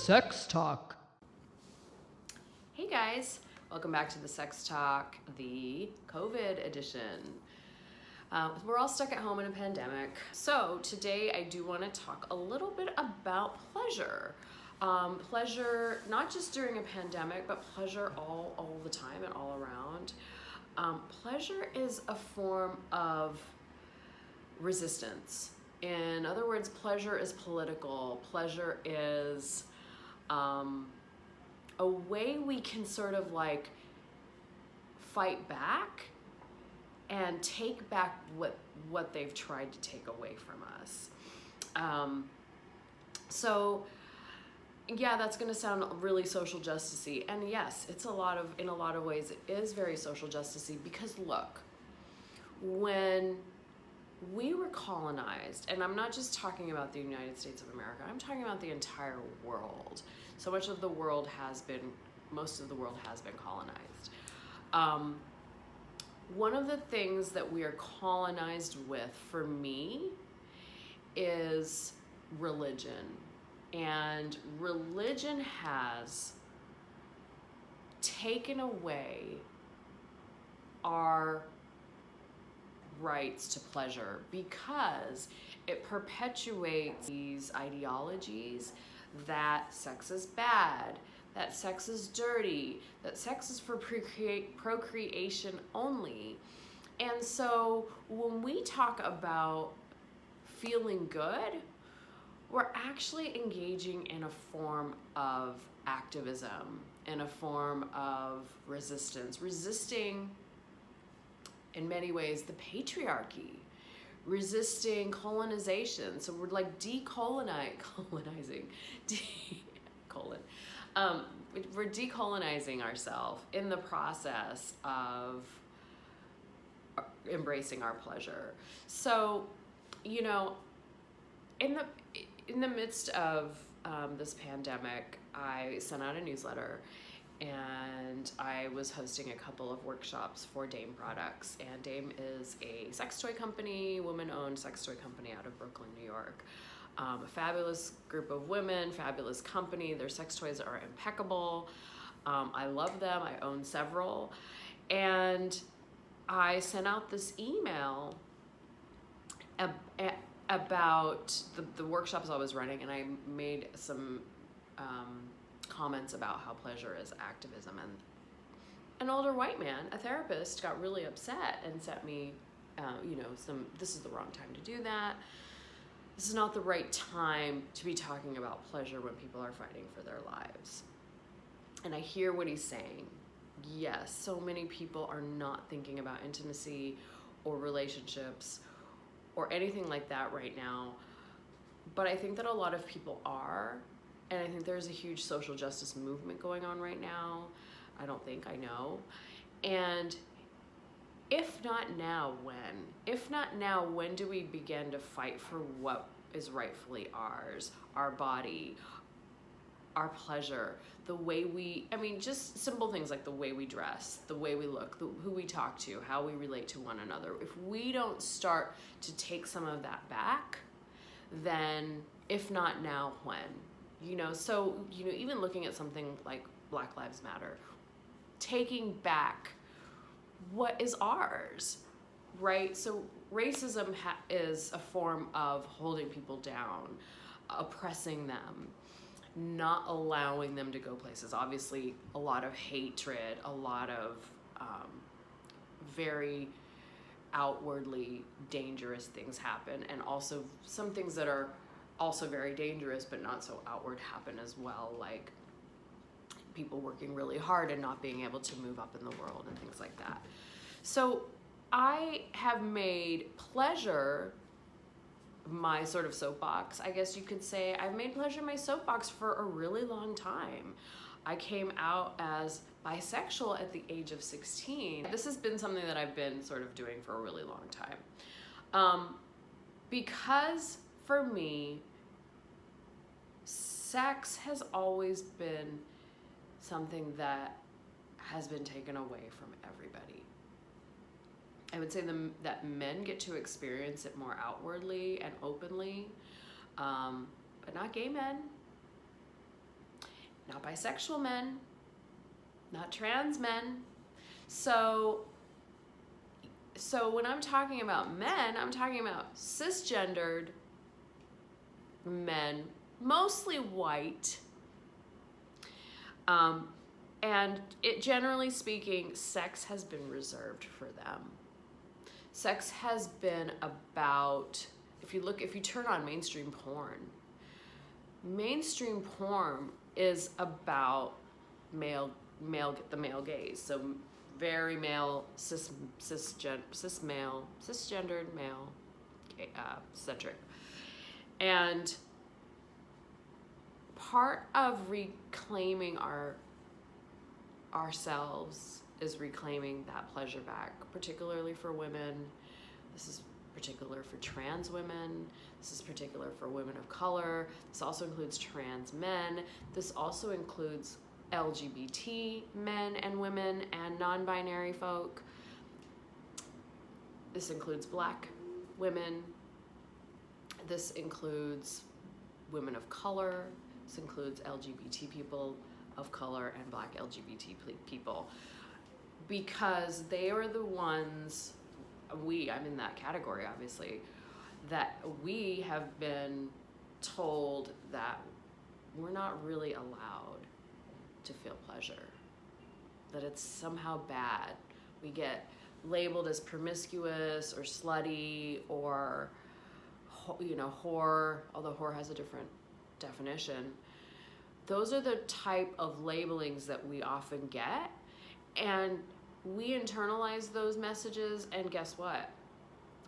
Sex Talk. Hey guys, welcome back to the Sex Talk, the COVID edition. We're all stuck at home in a pandemic. So today I do want to talk a little bit about pleasure. Pleasure, not just during a pandemic, but pleasure all the time and all around. Pleasure is a form of resistance. In other words, pleasure is political. Pleasure is a way we can sort of like fight back and take back what they've tried to take away from us. So yeah, that's going to sound really social justice-y, and yes, in a lot of ways it is very social justice-y, because look, when we were colonized, and I'm not just talking about the United States of America, I'm talking about the entire world. So much of the world most of the world has been colonized. One of the things that we are colonized with, for me, is religion. And religion has taken away our rights to pleasure, because it perpetuates these ideologies that sex is bad, that sex is dirty, that sex is for procreation only. And so when we talk about feeling good, we're actually engaging in a form of activism, in a form of resistance, resisting in many ways the patriarchy, resisting colonization. So we're like we're decolonizing ourselves in the process of embracing our pleasure. So, you know, in the midst of this pandemic, I sent out a newsletter, and I was hosting a couple of workshops for Dame Products. And Dame is a sex toy company, woman-owned sex toy company out of Brooklyn, New York. A fabulous group of women, fabulous company. Their sex toys are impeccable. I love them. I own several. And I sent out this email about the workshops I was running, and I made some comments about how pleasure is activism. And an older white man, a therapist, got really upset and sent me, this is the wrong time to do that. This is not the right time to be talking about pleasure when people are fighting for their lives. And I hear what he's saying. Yes, so many people are not thinking about intimacy or relationships or anything like that right now. But I think that a lot of people are. And I think there's a huge social justice movement going on right now. I know. And if not now, when? If not now, when do we begin to fight for what is rightfully ours? Our body, our pleasure, the way just simple things like the way we dress, the way we look, who we talk to, how we relate to one another. If we don't start to take some of that back, then if not now, when? So, even looking at something like Black Lives Matter, taking back what is ours, right? So racism is a form of holding people down, oppressing them, not allowing them to go places. Obviously, a lot of hatred, a lot of very outwardly dangerous things happen, and also some things that are also very dangerous but not so outward happen as well, like people working really hard and not being able to move up in the world and things like that. So I have made pleasure my sort of soapbox, I guess you could say. I've made pleasure my soapbox for a really long time. I came out as bisexual at the age of 16. This has been something that I've been sort of doing for a really long time. Because for me, sex has always been something that has been taken away from everybody. I would say that men get to experience it more outwardly and openly, but not gay men. not bisexual men, not trans men. So when I'm talking about men, I'm talking about cisgendered men, mostly white. And generally speaking, sex has been reserved for them. Sex has been about, if you turn on mainstream porn is about the male gaze. So very male, cisgendered male, centric. And part of reclaiming ourselves is reclaiming that pleasure back, particularly for women. This is particular for trans women. This is particular for women of color. This also includes trans men. This also includes LGBT men and women and non-binary folk. This includes Black women. This includes women of color. This includes LGBT people of color and Black LGBT people, because they are the ones, I'm in that category obviously, that we have been told that we're not really allowed to feel pleasure, that it's somehow bad. We get labeled as promiscuous or slutty or, whore, although whore has a different definition. Those are the type of labelings that we often get, and we internalize those messages, and guess what?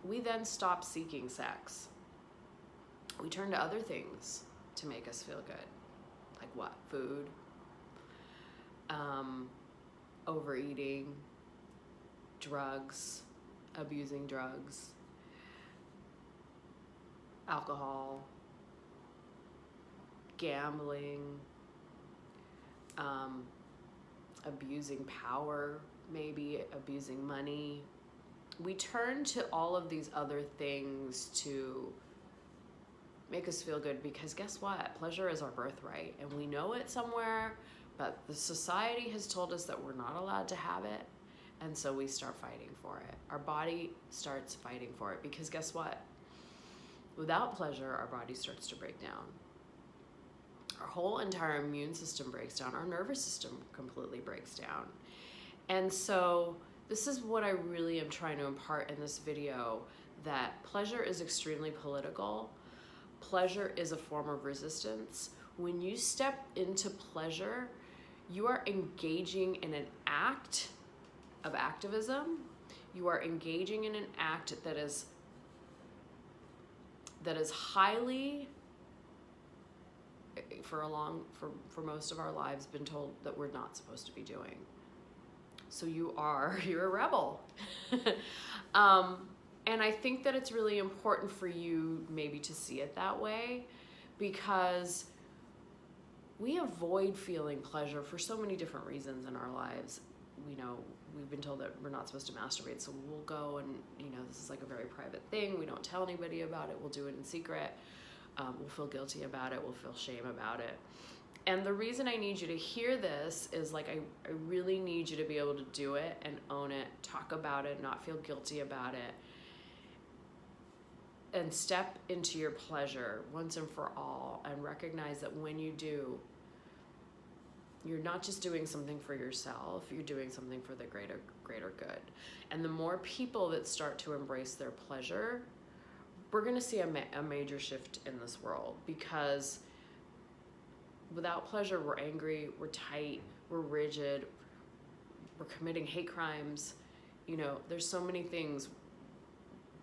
We then stop seeking sex. We turn to other things to make us feel good. Like what? Food, overeating, drugs, abusing drugs, alcohol, gambling, abusing power, maybe abusing money. We turn to all of these other things to make us feel good, because guess what? Pleasure is our birthright, and we know it somewhere, but the society has told us that we're not allowed to have it, and so we start fighting for it. Our body starts fighting for it, because guess what? Without pleasure, our body starts to break down. Our whole entire immune system breaks down. Our nervous system completely breaks down. And so this is what I really am trying to impart in this video, that pleasure is extremely political. Pleasure is a form of resistance. When you step into pleasure, you are engaging in an act of activism. You are engaging in an act that is highly, for most of our lives, been told that we're not supposed to be doing. So you're a rebel. And I think that it's really important for you maybe to see it that way, because we avoid feeling pleasure for so many different reasons in our lives. We've been told that we're not supposed to masturbate, so we'll go and, this is like a very private thing. We don't tell anybody about it. We'll do it in secret. We'll feel guilty about it. We'll feel shame about it. And the reason I need you to hear this is, like, I really need you to be able to do it and own it, talk about it, not feel guilty about it, and step into your pleasure once and for all, and recognize that when you do, you're not just doing something for yourself, you're doing something for the greater good. And the more people that start to embrace their pleasure, we're gonna see a major shift in this world, because without pleasure, we're angry, we're tight, we're rigid, we're committing hate crimes. There's so many things.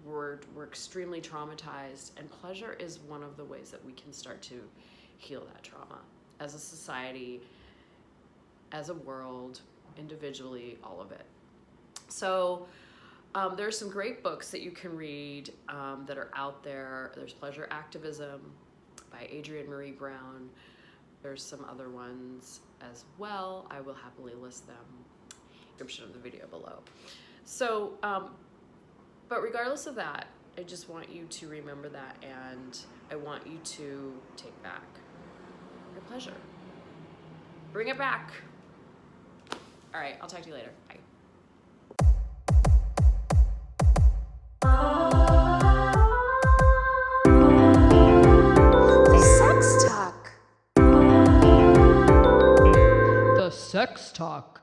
We're extremely traumatized, and pleasure is one of the ways that we can start to heal that trauma as a society, as a world, individually, all of it. So there's some great books that you can read that are out there. There's Pleasure Activism by Adrienne Marie Brown. There's some other ones as well. I will happily list them in the description of the video below. So, but regardless of that, I just want you to remember that, and I want you to take back your pleasure. Bring it back. All right, I'll talk to you later. Bye. The Sex Talk.